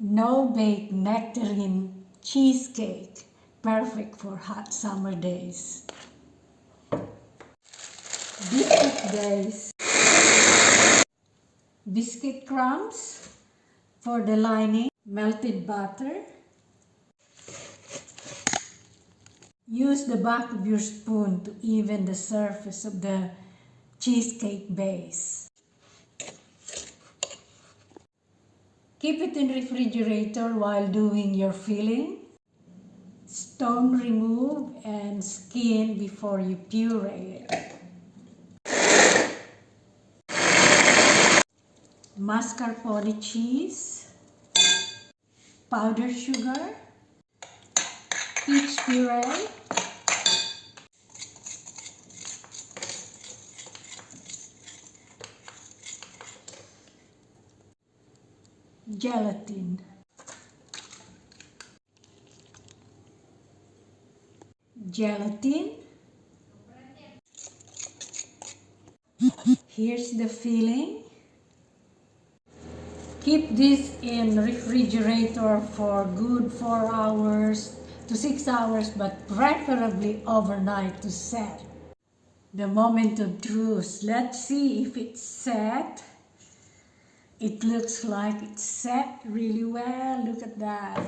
No-bake nectarine cheesecake, perfect for hot summer days. Biscuit days. Biscuit crumbs for the lining, melted butter. Use the back of your spoon to even the surface of the cheesecake base. Keep it in refrigerator while doing your filling. Stone remove and skin before you puree it. Mascarpone cheese, powdered sugar, peach puree, gelatine, Here's the filling. Keep this in refrigerator for good 4 hours to 6 hours, but preferably overnight to set. The moment of truth. Let's see if it's set. It looks like it's set really well. Look at that.